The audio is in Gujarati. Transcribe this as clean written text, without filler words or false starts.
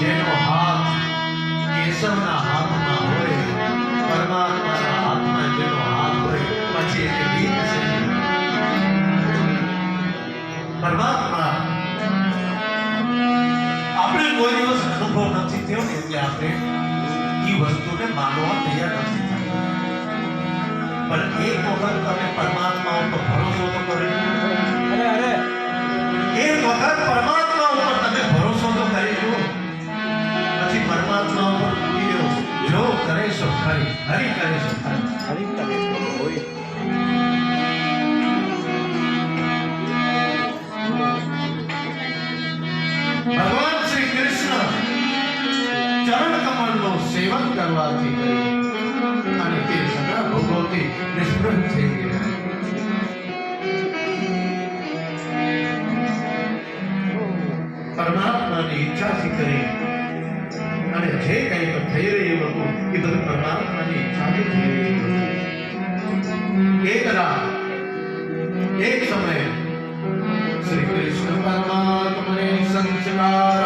જેનો હાથ કેશવના હાથમાં હોય, પરમાત્માના હાથમાં જેનો હાથ હોય, પછી એ ગીત છે. પરમાત્મા આપણે કોઈ દિવસ અનુભવ નથી થયો ને એટલે આપણે એ વસ્તુને માનવા તૈયાર નથી થતા. પણ એક વખત તમે પરમાત્મા ઉપર ભરોસો તો કરી લો. એક વખત પરમાત્મા ઉપર તમે ભરોસો તો કરી લો, પછી પરમાત્મા ઉપર મૂકી દો. જો કરે સો ખરી, હરી કરે સો ખરી. ભગવાન શ્રી કૃષ્ણ ચરણ કમળનું સેવન કરવાથી કરી અને તે સગળા ભોગોથી નિષ્ફળ થઈ ગયા. પરમાત્માની ઈચ્છાથી કરી અને જે કંઈ પણ થઈ રહ્યું હતું એ બધું પરમાત્માની ઈચ્છાથી થઈ રહ્યું હતું. એક રાત એક સમયે શ્રી કૃષ્ણ પરમાત્માને સંસ્કાર